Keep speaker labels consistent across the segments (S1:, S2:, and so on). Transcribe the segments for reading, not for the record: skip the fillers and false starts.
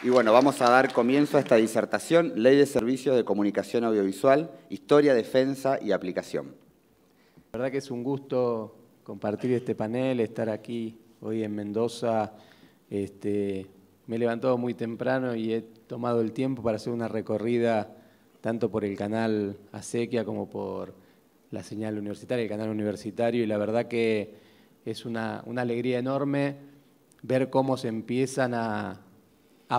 S1: Y bueno, vamos a dar comienzo a esta disertación, Ley de Servicios de Comunicación Audiovisual, Historia, Defensa y Aplicación.
S2: La verdad que es un gusto compartir este panel, estar aquí hoy en Mendoza. Me he levantado muy temprano y he tomado el tiempo para hacer una recorrida tanto por el canal Acequia como por la señal universitaria, el canal universitario, y la verdad que es una alegría enorme ver cómo se empiezan a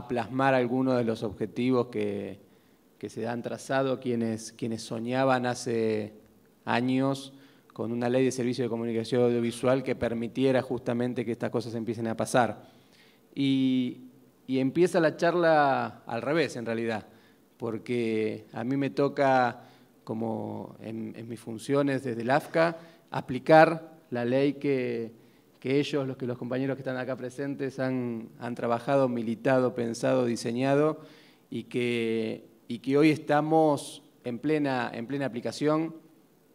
S2: plasmar algunos de los objetivos que se han trazado quienes soñaban hace años con una ley de servicio de comunicación audiovisual que permitiera justamente que estas cosas empiecen a pasar. Y empieza la charla al revés, en realidad, porque a mí me toca, como en mis funciones desde el AFCA, aplicar la ley que ellos, los compañeros que están acá presentes, han trabajado, militado, pensado, diseñado, y que hoy estamos en plena aplicación.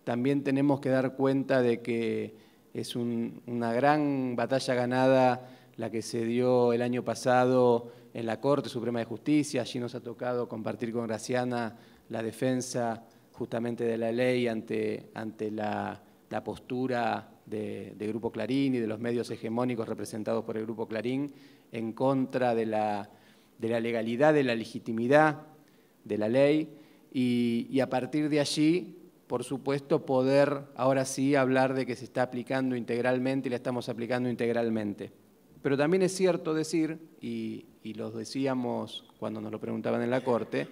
S2: También tenemos que dar cuenta de que es una gran batalla ganada la que se dio el año pasado en la Corte Suprema de Justicia. Allí nos ha tocado compartir con Graciana la defensa justamente de la ley ante la postura de Grupo Clarín y de los medios hegemónicos representados por el Grupo Clarín en contra de la legalidad, de la legitimidad de la ley, y a partir de allí, por supuesto, poder ahora sí hablar de que se está aplicando integralmente y la estamos aplicando integralmente. Pero también es cierto decir, y lo decíamos cuando nos lo preguntaban en la Corte,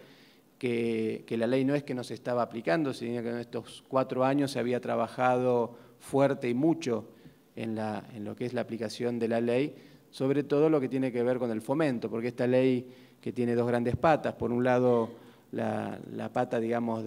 S2: que la ley no es que no se estaba aplicando, sino que en estos 4 años se había trabajado fuerte y mucho en lo que es la aplicación de la ley, sobre todo lo que tiene que ver con el fomento, porque esta ley que tiene 2 grandes patas, por un lado la pata, digamos,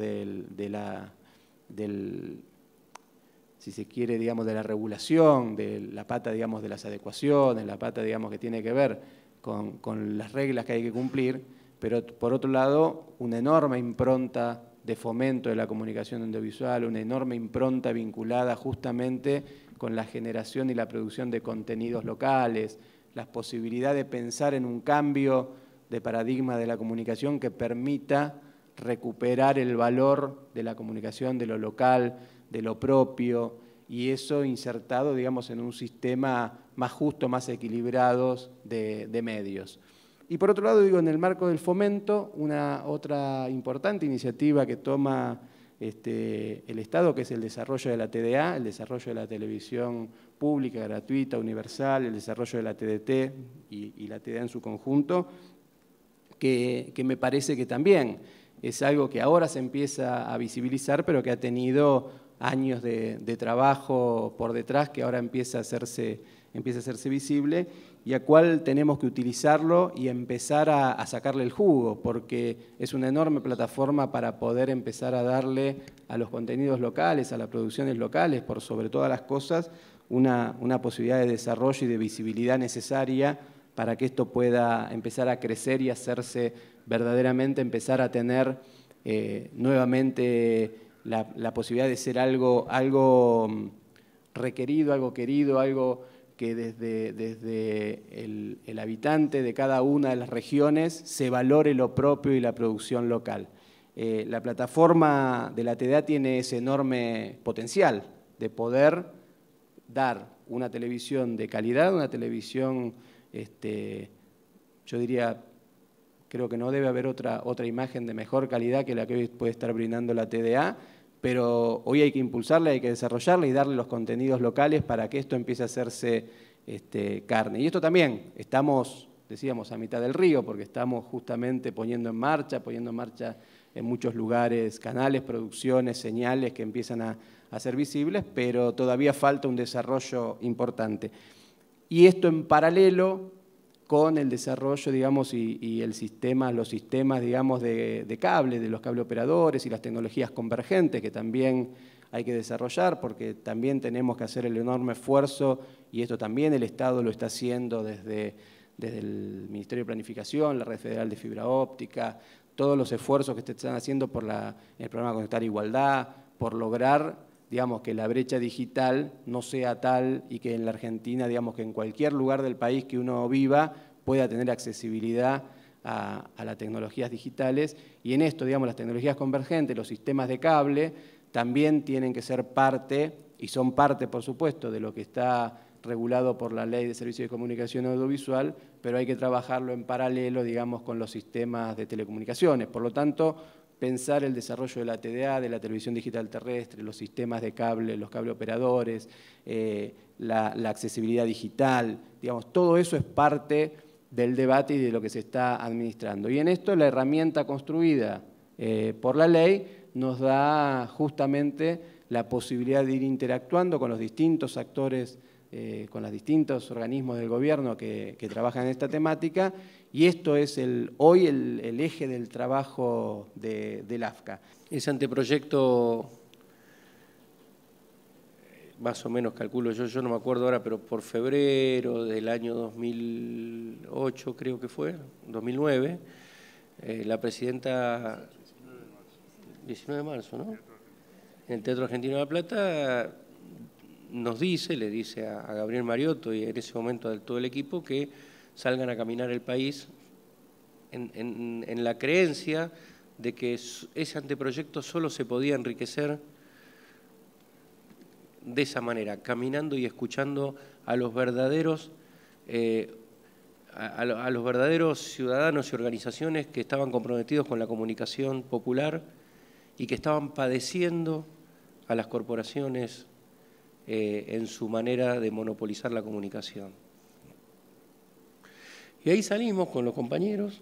S2: si se quiere, digamos, de la regulación, de la pata, digamos, de las adecuaciones, la pata, digamos, que tiene que ver con las reglas que hay que cumplir, pero por otro lado, una enorme impronta de fomento de la comunicación audiovisual, una enorme impronta vinculada justamente con la generación y la producción de contenidos locales, las posibilidades de pensar en un cambio de paradigma de la comunicación que permita recuperar el valor de la comunicación, de lo local, de lo propio, y eso insertado, digamos, en un sistema más justo, más equilibrado de medios. Y por otro lado, digo, en el marco del fomento, otra importante iniciativa que toma el Estado, que es el desarrollo de la TDA, el desarrollo de la televisión pública, gratuita, universal, el desarrollo de la TDT y la TDA en su conjunto, que me parece que también es algo que ahora se empieza a visibilizar, pero que ha tenido años de trabajo por detrás, que ahora empieza a hacerse visible, y a cual tenemos que utilizarlo y empezar a sacarle el jugo, porque es una enorme plataforma para poder empezar a darle a los contenidos locales, a las producciones locales, por sobre todas las cosas, una posibilidad de desarrollo y de visibilidad necesaria para que esto pueda empezar a crecer y hacerse verdaderamente, empezar a tener nuevamente la posibilidad de ser algo requerido, algo querido, algo que desde el habitante de cada una de las regiones se valore lo propio y la producción local. La plataforma de la TDA tiene ese enorme potencial de poder dar una televisión de calidad, una televisión, yo diría, creo que no debe haber otra imagen de mejor calidad que la que hoy puede estar brindando la TDA, pero hoy hay que impulsarla, hay que desarrollarla y darle los contenidos locales para que esto empiece a hacerse carne. Y esto también, estamos, decíamos, a mitad del río, porque estamos justamente poniendo en marcha en muchos lugares canales, producciones, señales que empiezan a ser visibles, pero todavía falta un desarrollo importante. Y esto en paralelo con el desarrollo, digamos, y los sistemas, digamos, de cable, de los cableoperadores y las tecnologías convergentes que también hay que desarrollar, porque también tenemos que hacer el enorme esfuerzo, y esto también el Estado lo está haciendo desde el Ministerio de Planificación, la Red Federal de Fibra Óptica, todos los esfuerzos que se están haciendo por el programa Conectar Igualdad, por lograr, digamos, que la brecha digital no sea tal y que en la Argentina, digamos, que en cualquier lugar del país que uno viva pueda tener accesibilidad a las tecnologías digitales, y en esto, digamos, las tecnologías convergentes, los sistemas de cable, también tienen que ser parte, y son parte, por supuesto, de lo que está regulado por la Ley de Servicios de Comunicación Audiovisual, pero hay que trabajarlo en paralelo, digamos, con los sistemas de telecomunicaciones. Por lo tanto, pensar el desarrollo de la TDA, de la televisión digital terrestre, los sistemas de cable, los cable operadores, la accesibilidad digital, digamos, todo eso es parte del debate y de lo que se está administrando. Y en esto la herramienta construida por la ley nos da justamente la posibilidad de ir interactuando con los distintos actores, con los distintos organismos del gobierno que trabajan en esta temática, y esto es hoy el eje del trabajo del AFCA.
S3: Ese anteproyecto, más o menos calculo yo no me acuerdo ahora, pero por febrero del año 2008 creo que fue, 2009, la presidenta, 19 de marzo, ¿no? En el Teatro Argentino de La Plata le dice a Gabriel Mariotto y en ese momento a todo el equipo que salgan a caminar el país en la creencia de que ese anteproyecto solo se podía enriquecer de esa manera, caminando y escuchando a los verdaderos a los verdaderos ciudadanos y organizaciones que estaban comprometidos con la comunicación popular y que estaban padeciendo a las corporaciones en su manera de monopolizar la comunicación. Y ahí salimos con los compañeros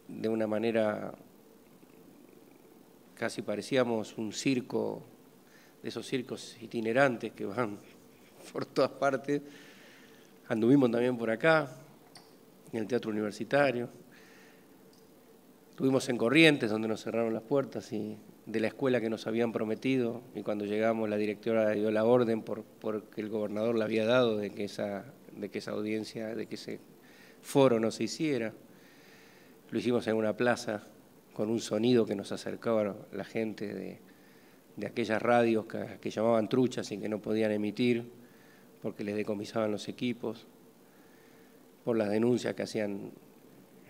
S3: de una manera, casi parecíamos un circo, de esos circos itinerantes que van por todas partes. Anduvimos también por acá, en el Teatro Universitario. Estuvimos en Corrientes, donde nos cerraron las puertas y de la escuela que nos habían prometido, y cuando llegamos la directora dio la orden porque el gobernador le había dado de que esa audiencia, de que ese foro no se hiciera. Lo hicimos en una plaza con un sonido que nos acercaba a la gente de aquellas radios que llamaban truchas y que no podían emitir porque les decomisaban los equipos, por las denuncias que hacían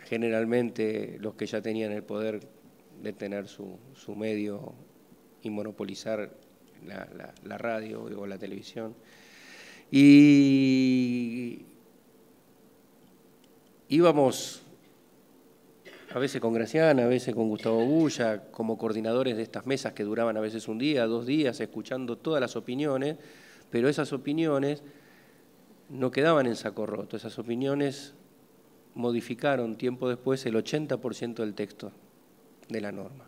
S3: generalmente los que ya tenían el poder de tener su medio y monopolizar la radio o la televisión. Y íbamos a veces con Graciana, a veces con Gustavo Bulla, como coordinadores de estas mesas que duraban a veces un día, 2 días, escuchando todas las opiniones, pero esas opiniones no quedaban en saco roto, esas opiniones modificaron tiempo después el 80% del texto de la norma.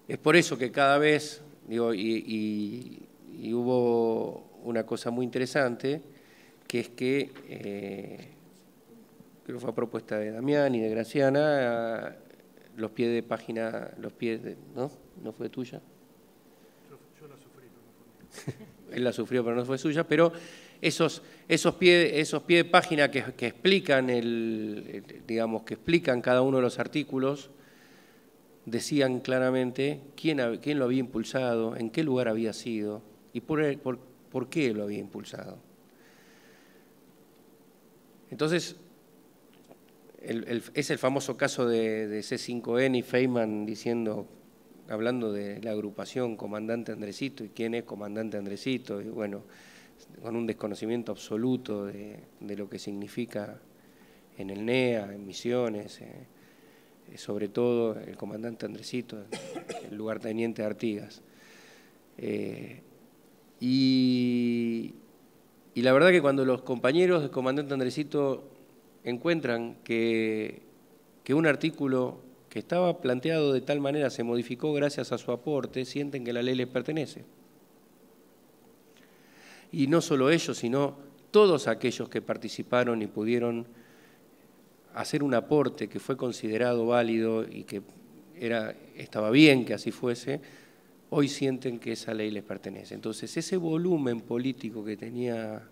S3: Es por eso que cada vez, digo, y hubo una cosa muy interesante, que es que, creo que fue a propuesta de Damián y de Graciana, los pies de página, ¿no? ¿No fue tuya?
S4: Yo la sufrí, pero no fue mía.
S3: Él la sufrió, pero no fue suya, pero esos pies de página que explican digamos, que explican cada uno de los artículos, decían claramente quién lo había impulsado, en qué lugar había sido y por qué lo había impulsado. Entonces, es el famoso caso de C5N y Feynman hablando de la agrupación Comandante Andresito y quién es Comandante Andresito, y bueno, con un desconocimiento absoluto de lo que significa en el NEA, en Misiones, sobre todo el Comandante Andresito, el lugarteniente Artigas. Y la verdad que cuando los compañeros del Comandante Andresito encuentran que un artículo que estaba planteado de tal manera se modificó gracias a su aporte, sienten que la ley les pertenece. Y no solo ellos, sino todos aquellos que participaron y pudieron hacer un aporte que fue considerado válido y que estaba bien que así fuese, hoy sienten que esa ley les pertenece. Entonces, ese volumen político que tenía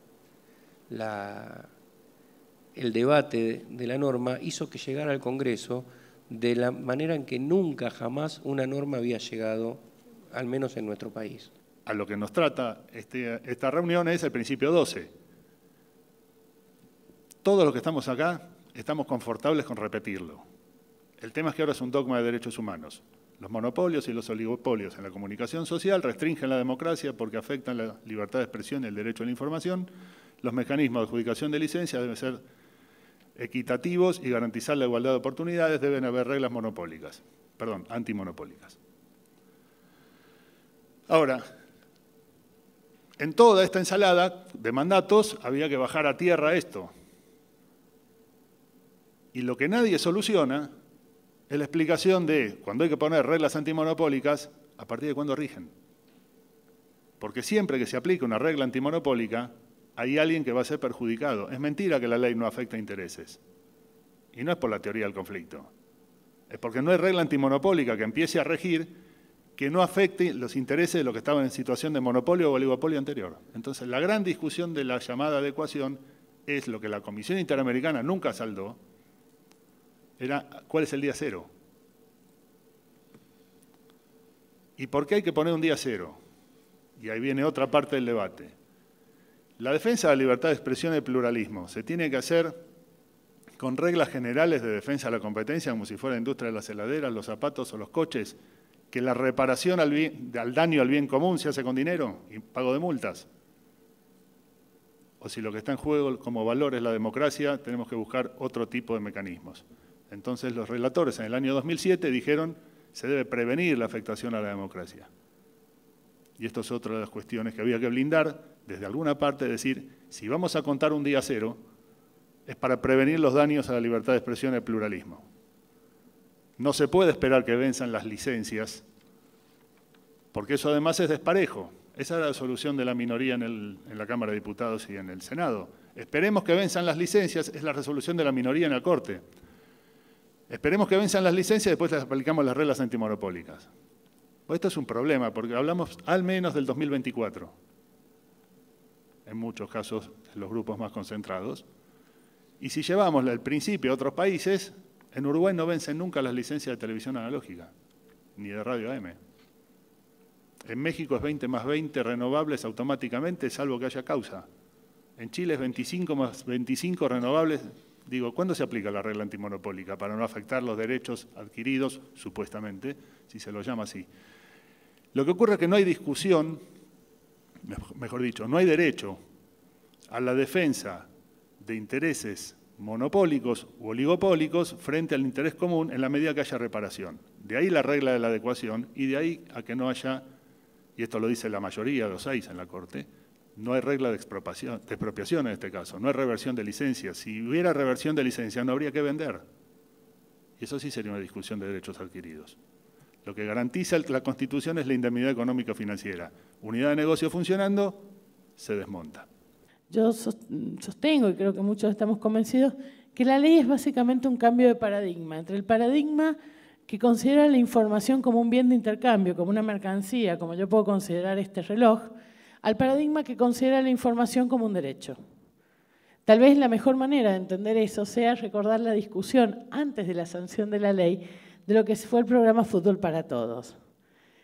S3: el debate de la norma hizo que llegara al Congreso de la manera en que nunca jamás una norma había llegado, al menos en nuestro país.
S4: A lo que nos trata esta reunión es el principio 12. Todos los que estamos acá
S5: estamos confortables con repetirlo. El tema es que ahora es un dogma de derechos humanos. Los monopolios y los oligopolios en la comunicación social restringen la democracia porque afectan la libertad de expresión y el derecho a la información. Los mecanismos de adjudicación de licencias deben ser equitativos y garantizar la igualdad de oportunidades. Deben haber reglas antimonopólicas. Ahora, en toda esta ensalada de mandatos había que bajar a tierra esto. Y lo que nadie soluciona es la explicación de cuando hay que poner reglas antimonopólicas, a partir de cuándo rigen. Porque siempre que se aplica una regla antimonopólica, hay alguien que va a ser perjudicado. Es mentira que la ley no afecta a intereses. Y no es por la teoría del conflicto. Es porque no hay regla antimonopólica que empiece a regir que no afecte los intereses de los que estaban en situación de monopolio o oligopolio anterior. Entonces, la gran discusión de la llamada adecuación es lo que la Comisión Interamericana nunca saldó, era cuál es el día cero. ¿Y por qué hay que poner un día cero? Y ahí viene otra parte del debate. La defensa de la libertad de expresión y el pluralismo se tiene que hacer con reglas generales de defensa de la competencia, como si fuera la industria de las heladeras, los zapatos o los coches, que la reparación al daño al bien común se hace con dinero y pago de multas. O si lo que está en juego como valor es la democracia, tenemos que buscar otro tipo de mecanismos. Entonces los relatores en el año 2007 dijeron se debe prevenir la afectación a la democracia. Y esto es otra de las cuestiones que había que blindar desde alguna parte, decir, si vamos a contar un día cero, es para prevenir los daños a la libertad de expresión y el pluralismo. No se puede esperar que venzan las licencias, porque eso además es desparejo. Esa era la solución de la minoría en la Cámara de Diputados y en el Senado. Esperemos que venzan las licencias, es la resolución de la minoría en la Corte. Esperemos que venzan las licencias y después les aplicamos las reglas antimonopólicas. Pues esto es un problema, porque hablamos al menos del 2024. En muchos casos, en los grupos más concentrados. Y si llevamos el principio a otros países, en Uruguay no vencen nunca las licencias de televisión analógica, ni de radio AM. En México es 20 más 20 renovables automáticamente, salvo que haya causa. En Chile es 25 más 25 renovables. Digo, ¿cuándo se aplica la regla antimonopólica? Para no afectar los derechos adquiridos, supuestamente, si se lo llama así. Lo que ocurre es que no hay discusión, mejor dicho, no hay derecho a la defensa de intereses monopólicos u oligopólicos frente al interés común en la medida que haya reparación. De ahí la regla de la adecuación y de ahí a que no haya, y esto lo dice la mayoría de los 6 en la Corte, no hay regla de expropiación en este caso, no hay reversión de licencias. Si hubiera reversión de licencias no habría que vender. Y eso sí sería una discusión de derechos adquiridos. Lo que garantiza la Constitución es la indemnidad económica financiera. Unidad de negocio funcionando, se desmonta.
S6: Yo sostengo, y creo que muchos estamos convencidos, que la ley es básicamente un cambio de paradigma, entre el paradigma que considera la información como un bien de intercambio, como una mercancía, como yo puedo considerar este reloj, al paradigma que considera la información como un derecho. Tal vez la mejor manera de entender eso sea recordar la discusión antes de la sanción de la ley de lo que fue el programa Fútbol para Todos.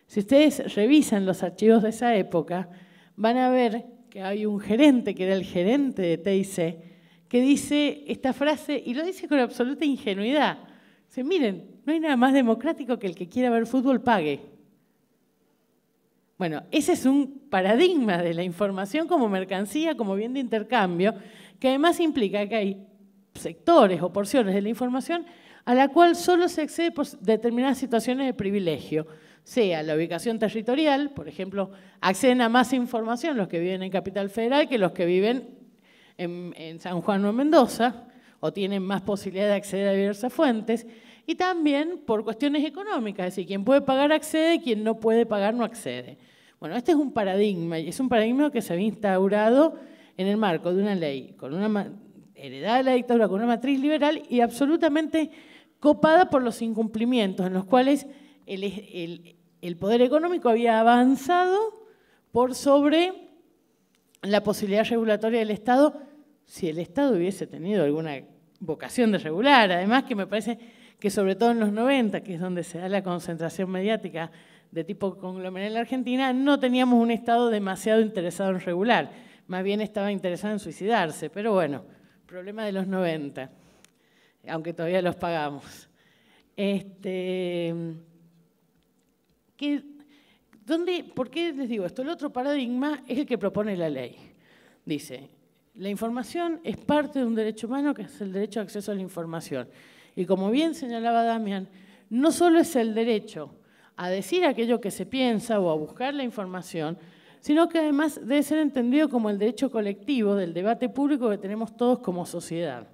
S6: Si ustedes revisan los archivos de esa época, van a ver que hay un gerente, que era el gerente de TIC, que dice esta frase, y lo dice con absoluta ingenuidad. Dice, miren, no hay nada más democrático que el que quiera ver fútbol pague. Bueno, ese es un paradigma de la información como mercancía, como bien de intercambio, que además implica que hay sectores o porciones de la información a la cual solo se accede por determinadas situaciones de privilegio, sea la ubicación territorial, por ejemplo, acceden a más información los que viven en Capital Federal que los que viven en San Juan o en Mendoza, o tienen más posibilidad de acceder a diversas fuentes, y también por cuestiones económicas, es decir, quien puede pagar accede, quien no puede pagar no accede. Bueno, este es un paradigma, y es un paradigma que se había instaurado en el marco de una ley, con una heredada de la dictadura, con una matriz liberal y absolutamente copada por los incumplimientos, en los cuales el poder económico había avanzado por sobre la posibilidad regulatoria del Estado, si el Estado hubiese tenido alguna vocación de regular. Además, que me parece que sobre todo en los 90, que es donde se da la concentración mediática de tipo conglomerado en la Argentina, no teníamos un Estado demasiado interesado en regular, más bien estaba interesado en suicidarse, pero bueno, problema de los 90. aunque todavía los pagamos. ¿Por qué les digo esto? El otro paradigma es el que propone la ley. Dice, la información es parte de un derecho humano que es el derecho de acceso a la información. Y como bien señalaba Damián, no solo es el derecho a decir aquello que se piensa o a buscar la información, sino que además debe ser entendido como el derecho colectivo del debate público que tenemos todos como sociedad.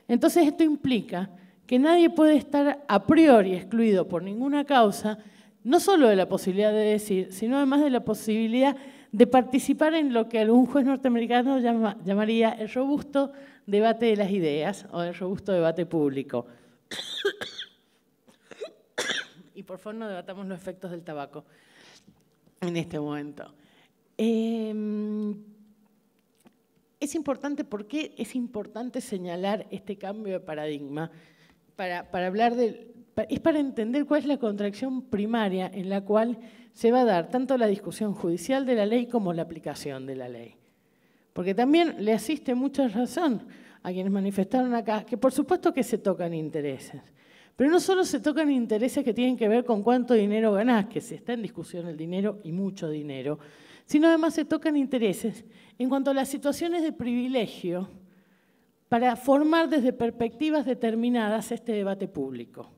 S6: Entonces esto implica que nadie puede estar a priori excluido por ninguna causa, no solo de la posibilidad de decir, sino además de la posibilidad de participar en lo que algún juez norteamericano llamaría el robusto debate de las ideas o el robusto debate público. Y por favor no debatamos los efectos del tabaco en este momento. Es importante, ¿por qué es importante señalar este cambio de paradigma? Para hablar es para entender cuál es la contradicción primaria en la cual se va a dar tanto la discusión judicial de la ley como la aplicación de la ley. Porque también le asiste mucha razón a quienes manifestaron acá, que por supuesto que se tocan intereses, pero no solo se tocan intereses que tienen que ver con cuánto dinero ganás, que se está en discusión el dinero y mucho dinero, sino además se tocan intereses en cuanto a las situaciones de privilegio para formar desde perspectivas determinadas este debate público.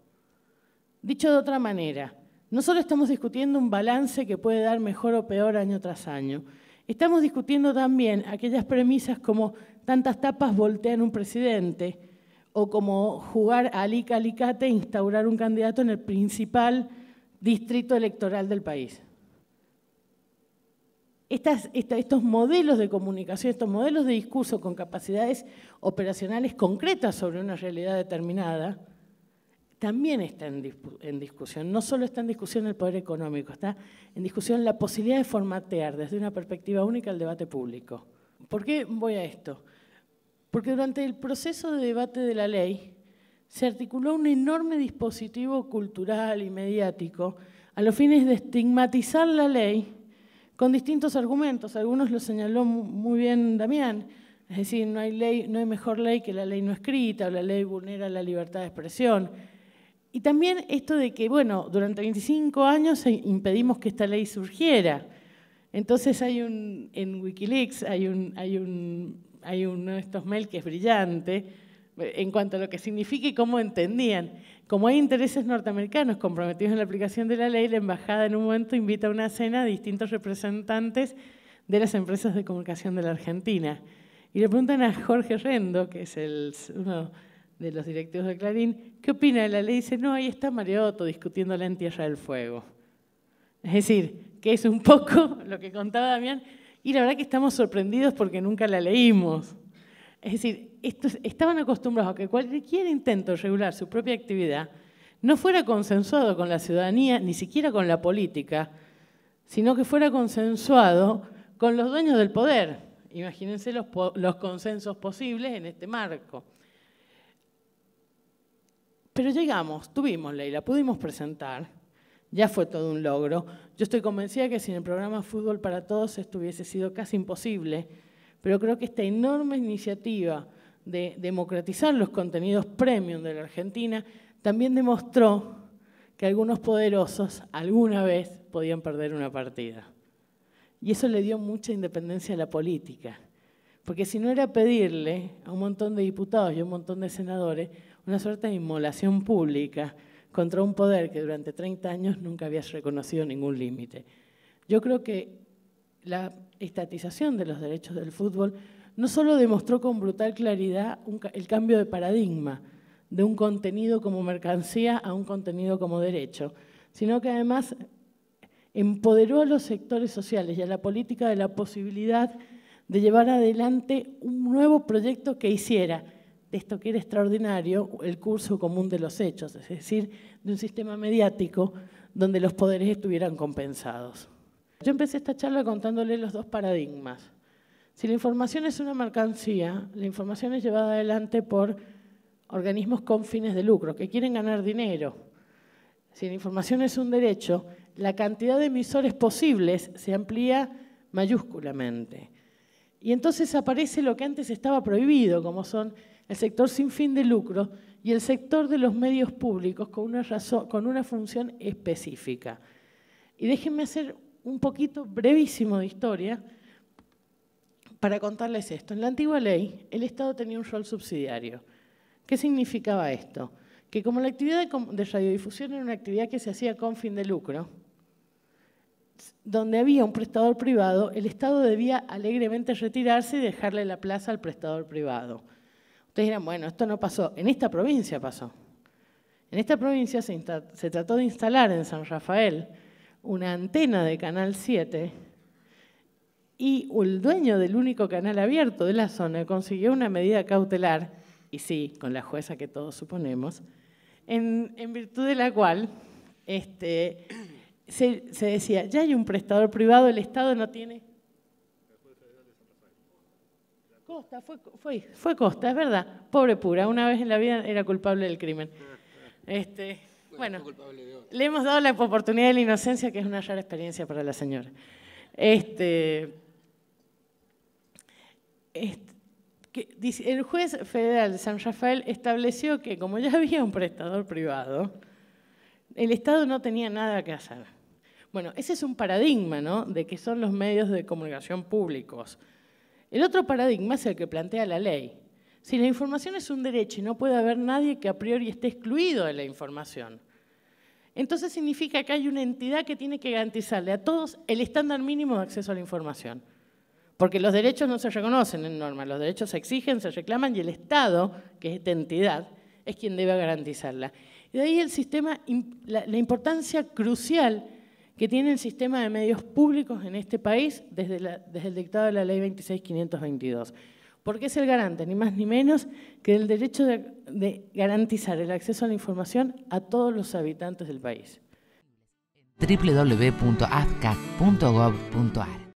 S6: Dicho de otra manera, no solo estamos discutiendo un balance que puede dar mejor o peor año tras año, estamos discutiendo también aquellas premisas como tantas tapas voltean un presidente o como jugar a alica-alicate e instaurar un candidato en el principal distrito electoral del país. Estos modelos de comunicación, estos modelos de discurso con capacidades operacionales concretas sobre una realidad determinada, también está en discusión. No solo está en discusión el poder económico, está en discusión la posibilidad de formatear desde una perspectiva única el debate público. ¿Por qué voy a esto? Porque durante el proceso de debate de la ley se articuló un enorme dispositivo cultural y mediático a los fines de estigmatizar la ley con distintos argumentos. Algunos lo señaló muy bien Damián, es decir, no hay mejor ley que la ley no escrita, o la ley vulnera la libertad de expresión. Y también esto de que, bueno, durante 25 años impedimos que esta ley surgiera. Entonces en Wikileaks hay uno de estos mails que es brillante en cuanto a lo que significa y cómo entendían. Como hay intereses norteamericanos comprometidos en la aplicación de la ley, la embajada en un momento invita a una cena a distintos representantes de las empresas de comunicación de la Argentina. Y le preguntan a Jorge Rendo, que es uno de los directivos de Clarín, ¿qué opina de la ley? Y dice, no, ahí está Mariotto discutiéndola en Tierra del Fuego. Es decir, que es un poco lo que contaba Damián, y la verdad que estamos sorprendidos porque nunca la leímos. Es decir, estaban acostumbrados a que cualquier intento de regular su propia actividad no fuera consensuado con la ciudadanía, ni siquiera con la política, sino que fuera consensuado con los dueños del poder. Imagínense los consensos posibles en este marco. Pero tuvimos ley, la pudimos presentar, ya fue todo un logro. Yo estoy convencida que sin el programa Fútbol para Todos esto hubiese sido casi imposible, pero creo que esta enorme iniciativa de democratizar los contenidos premium de la Argentina también demostró que algunos poderosos alguna vez podían perder una partida. Y eso le dio mucha independencia a la política, porque si no era pedirle a un montón de diputados y a un montón de senadores una suerte de inmolación pública contra un poder que durante 30 años nunca había reconocido ningún límite. Yo creo que la estatización de los derechos del fútbol no solo demostró con brutal claridad el cambio de paradigma de un contenido como mercancía a un contenido como derecho, sino que además empoderó a los sectores sociales y a la política de la posibilidad de llevar adelante un nuevo proyecto que hiciera de esto que era extraordinario el curso común de los hechos, es decir, de un sistema mediático donde los poderes estuvieran compensados. Yo empecé esta charla contándole los dos paradigmas. Si la información es una mercancía, la información es llevada adelante por organismos con fines de lucro, que quieren ganar dinero. Si la información es un derecho, la cantidad de emisores posibles se amplía mayúsculamente. Y entonces aparece lo que antes estaba prohibido, como son el sector sin fin de lucro y el sector de los medios públicos con una función específica. Y déjenme hacer un poquito brevísimo de historia para contarles esto. En la antigua ley, el Estado tenía un rol subsidiario. ¿Qué significaba esto? Que como la actividad de radiodifusión era una actividad que se hacía con fin de lucro, donde había un prestador privado, el Estado debía alegremente retirarse y dejarle la plaza al prestador privado. Ustedes dirán, bueno, esto no pasó. En esta provincia pasó. En esta provincia se trató de instalar en San Rafael una antena de Canal 7 y el dueño del único canal abierto de la zona consiguió una medida cautelar, y sí, con la jueza que todos suponemos, en virtud de la cual se decía, ya hay un prestador privado, el Estado no tiene... Costa, fue Costa, es verdad, pobre pura, una vez en la vida era culpable del crimen. Bueno, le hemos dado la oportunidad de la inocencia, que es una rara experiencia para la señora. El juez federal de San Rafael estableció que, como ya había un prestador privado, el Estado no tenía nada que hacer. Bueno, ese es un paradigma, ¿no?, de que son los medios de comunicación públicos. El otro paradigma es el que plantea la ley. Si la información es un derecho y no puede haber nadie que a priori esté excluido de la información, entonces significa que hay una entidad que tiene que garantizarle a todos el estándar mínimo de acceso a la información. Porque los derechos no se reconocen en norma, los derechos se exigen, se reclaman y el Estado, que es esta entidad, es quien debe garantizarla. Y de ahí el sistema, la importancia crucial que tiene el sistema de medios públicos en este país desde el dictado de la Ley 26.522. Porque es el garante, ni más ni menos, que el derecho de garantizar el acceso a la información a todos los habitantes del país.
S7: www.azca.gov.ar